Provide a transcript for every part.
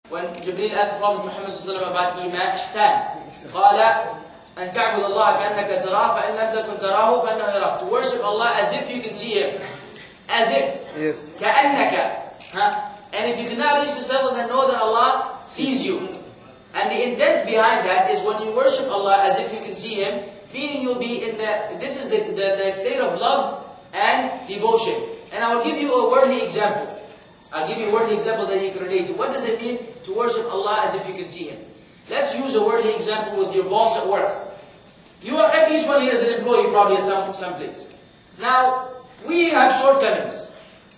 when Jibreel asked the Prophet Muhammad about Iman, Ihsan. قال أن تعبد الله كأنك تراه فإن لم تكن تراه فإنه يراك. To worship Allah as if you can see Him. As if. Yes. كأنك. And if you cannot reach this level, then know that Allah sees you. And the intent behind that is when you worship Allah as if you can see Him, meaning you'll be in this is the state of love and devotion. And I will give you a worldly example. I'll give you a worldly example that you can relate to. What does it mean to worship Allah as if you can see Him? Let's use a worldly example with your boss at work. Each one here is an employee probably at some place. Now, we have shortcomings.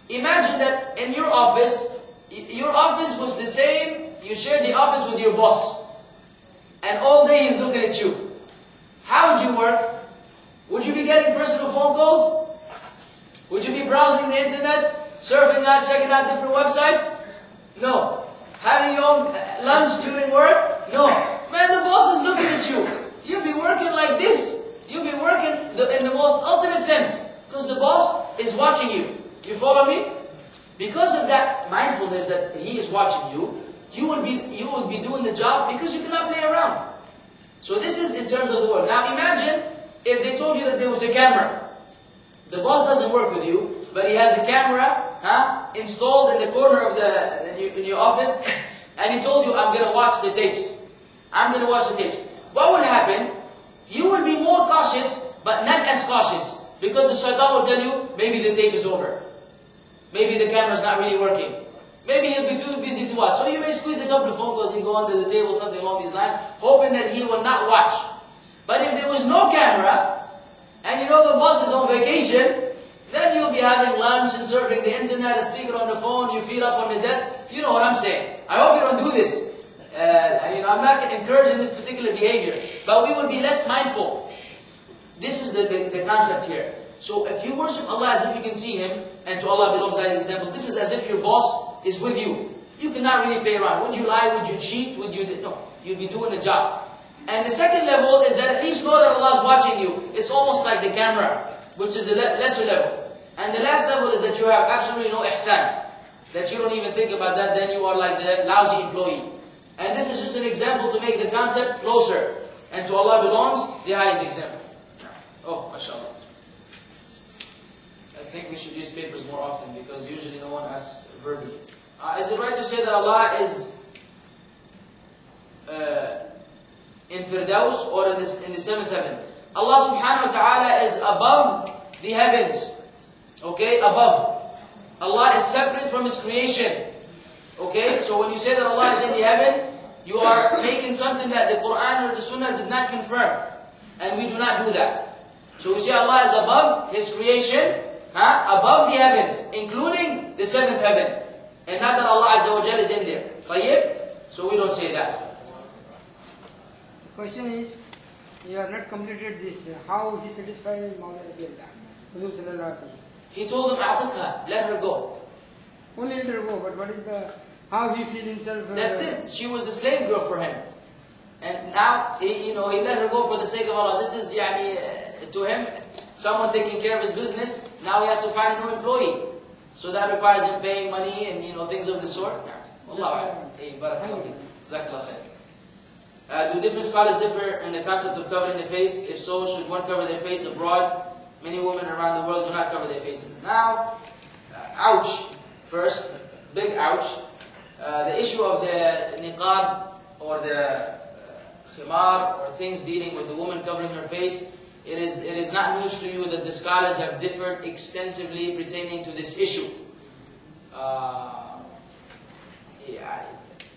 Imagine that in your office was the same, you shared the office with your boss. And all day he's looking at you. How would you work? Would you be getting personal phone calls? Would you be browsing the internet? Surfing out, checking out different websites? No. Having your own lunch during work? No. Man, the boss is looking at you. You'll be working like this. You'll be working in the most ultimate sense. Because the boss is watching you. You follow me? Because of that mindfulness that he is watching you, you will be doing the job because you cannot play around. So this is in terms of the work. Now imagine if they told you that there was a camera. The boss doesn't work with you, but he has a camera installed in the corner of in your office, and he told you, I'm going to watch the tapes. I'm going to watch the tapes. What will happen? You will be more cautious, but not as cautious. Because the shaitan will tell you, maybe the tape is over. Maybe the camera is not really working. Maybe he'll be too busy to watch. So you may squeeze a couple of phone calls and go onto the table, something along these lines, hoping that he will not watch. But if there was no camera, and you know the boss is on vacation, then you'll be having lunch and surfing the internet, a speaker on the phone, your feet up on the desk. You know what I'm saying. I hope you don't do this. I'm not encouraging this particular behavior. But we will be less mindful. This is the concept here. So if you worship Allah as if you can see Him, and to Allah belongs that example, this is as if your boss is with you. You cannot really play around. Would you lie? Would you cheat? No. You'll be doing the job. And the second level is that at least know that Allah is watching you. It's almost like the camera, which is a lesser level. And the last level is that you have absolutely no ihsan. That you don't even think about that, then you are like the lousy employee. And this is just an example to make the concept closer. And to Allah belongs the highest example. Oh, mashallah. I think we should use papers more often because usually no one asks verbally. Is it right to say that Allah is in Firdaus or in the seventh heaven? Allah subhanahu wa ta'ala is above the heavens. Okay, above. Allah is separate from His creation. Okay, so when you say that Allah is in the heaven, you are making something that the Quran or the Sunnah did not confirm. And we do not do that. So we say Allah is above His creation, above the heavens, including the seventh heaven. And not that Allah Azza wa Jal is in there. طيب? So we don't say that. The question is, you have not completed this. How he satisfied Mawla Rasulullah? He told him, "A'tiqha, let her go." Only let her go, but what is how he feels himself? That's it. She was a slave girl for him. And now, he let her go for the sake of Allah. This is, to him, someone taking care of his business. Now he has to find a new employee. So that requires him paying money and, things of the sort. Allah. Jazakallah khair. Do different scholars differ in the concept of covering the face? If so, should one cover their face abroad? Many women around the world do not cover their faces. Now, ouch. First, big ouch. The issue of the niqab or the khimar or things dealing with the woman covering her face, it is not news to you that the scholars have differed extensively pertaining to this issue.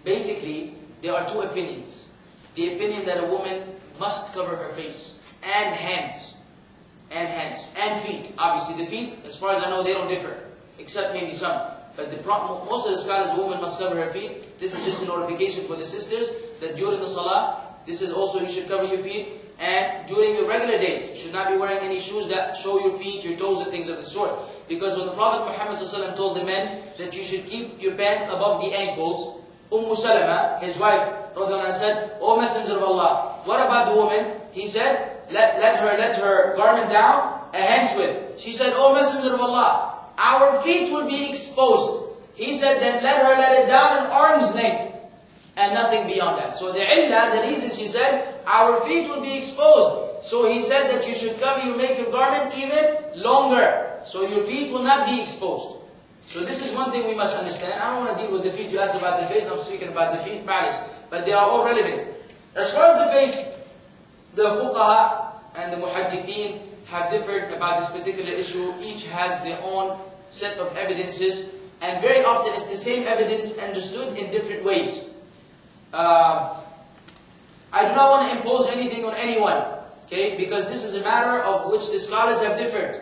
Basically, there are two opinions. The opinion that a woman must cover her face and hands. And feet. Obviously the feet, as far as I know, they don't differ. Except maybe some. But most of the scholars, a woman must cover her feet. This is just a notification for the sisters that during the salah, this is also you should cover your feet. And during your regular days, you should not be wearing any shoes that show your feet, your toes and things of the sort. Because when the Prophet Muhammad ﷺ told the men that you should keep your pants above the ankles, Salama, his wife, said, "O Messenger of Allah, what about the woman?" He said, let her garment down a hand's width. She said, "O Messenger of Allah, our feet will be exposed." He said, "Then let it down an arm's length." and nothing beyond that. So the illah, the reason she said, our feet will be exposed. So he said that you should cover, you make your garment even longer. So your feet will not be exposed. So this is one thing we must understand. I don't want to deal with the feet. You asked about the face, I'm speaking about the feet, malice. But they are all relevant. As far as the face, the fuqaha and the muhaddithin have differed about this particular issue. Each has their own set of evidences. And very often it's the same evidence understood in different ways. I do not want to impose anything on anyone, okay? Because this is a matter of which the scholars have differed.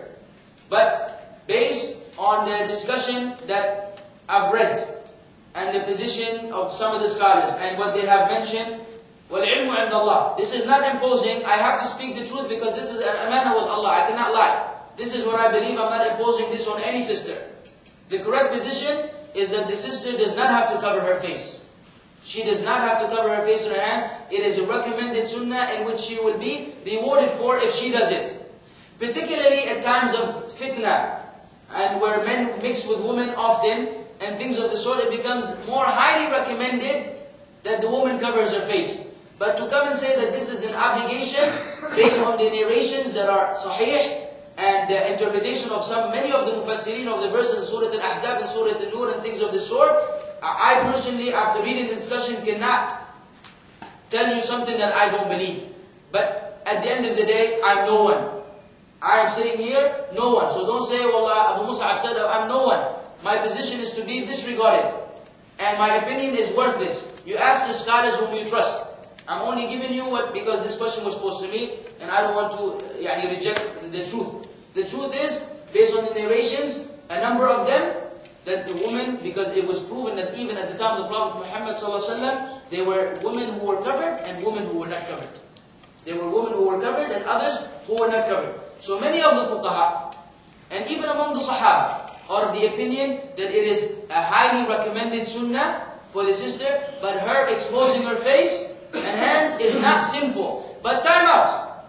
But based on the discussion that I've read and the position of some of the scholars and what they have mentioned, وَالْعِلْمُ عِنْدَ اللَّهِ. This is not imposing. I have to speak the truth because this is an amana with Allah. I cannot lie. This is what I believe. I'm not imposing this on any sister. The correct position is that the sister does not have to cover her face. She does not have to cover her face and her hands. It is a recommended sunnah in which she will be rewarded for if she does it. Particularly at times of fitna, and where men mix with women often, and things of the sort, it becomes more highly recommended that the woman covers her face. But to come and say that this is an obligation based on the narrations that are sahih, and the interpretation of many of the mufassirin of the verses in Surah Al-Ahzab and Surah Al-Nur and things of this sort, I personally, after reading the discussion, cannot tell you something that I don't believe. But at the end of the day, I'm no one. I am sitting here, no one. So don't say, Wallah, Abu Mussab said, I'm no one. My position is to be disregarded. And my opinion is worthless. You ask the scholars whom you trust. I'm only giving you what, because this question was posed to me, and I don't want to reject the truth. The truth is, based on the narrations, a number of them, that the woman, because it was proven that even at the time of the Prophet Muhammad ﷺ, there were women who were covered and women who were not covered. There were women who were covered and others who were not covered. So many of the fuqaha, and even among the sahaba, are of the opinion that it is a highly recommended sunnah for the sister, but her exposing her face and hands is not sinful. But time out.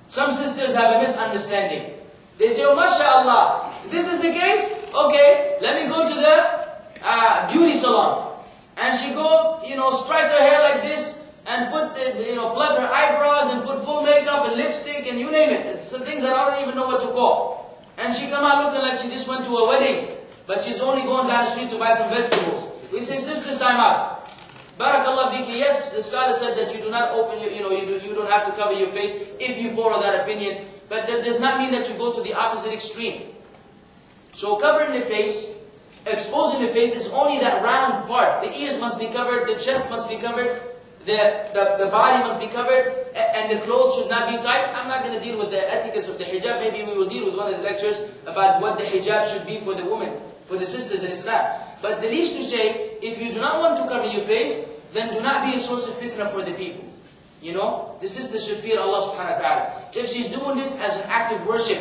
Some sisters have a misunderstanding. They say, oh mashallah, this is the case? Okay, let me go to the beauty salon. And she go, strike her hair like this, and put, plug her eyebrows, and put full makeup and lipstick, and you name it. It's some things that I don't even know what to call. And she come out looking like she just went to a wedding, but she's only going down the street to buy some vegetables. We say, sister, time out. Barakallah fiki, yes, the scholar said that you do not open your, you don't have to cover your face if you follow that opinion. But that does not mean that you go to the opposite extreme. So covering the face, exposing the face is only that round part. The ears must be covered, the chest must be covered, the body must be covered, and the clothes should not be tight. I'm not going to deal with the etiquettes of the hijab. Maybe we will deal with one of the lectures about what the hijab should be for the woman, for the sisters in Islam. But the least to say, if you do not want to cover your face, then do not be a source of fitna for the people. The sister should fear Allah subhanahu wa ta'ala. If she's doing this as an act of worship,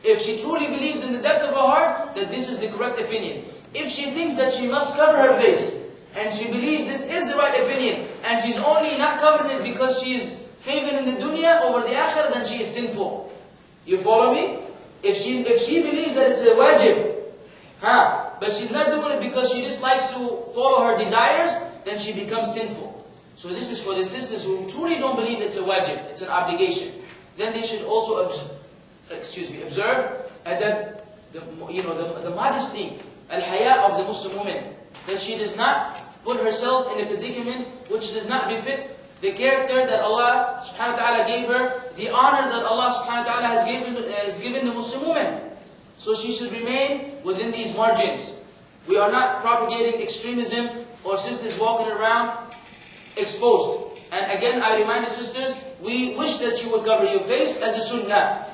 if she truly believes in the depth of her heart that this is the correct opinion, if she thinks that she must cover her face, and she believes this is the right opinion, and she's only not covering it because she is favored in the dunya over the akhirah, then she is sinful. You follow me? If she believes that it's a wajib, but she's not doing it because she just likes to follow her desires, then she becomes sinful. So this is for the sisters who truly don't believe it's a wajib, it's an obligation. Then they should also observe the modesty, al-haya of the Muslim woman, that she does not put herself in a predicament which does not befit the character that Allah subhanahu wa ta'ala gave her, the honor that Allah subhanahu wa ta'ala has given the Muslim woman. So she should remain within these margins. We are not propagating extremism or sisters walking around exposed. And again, I remind the sisters, we wish that you would cover your face as a sunnah.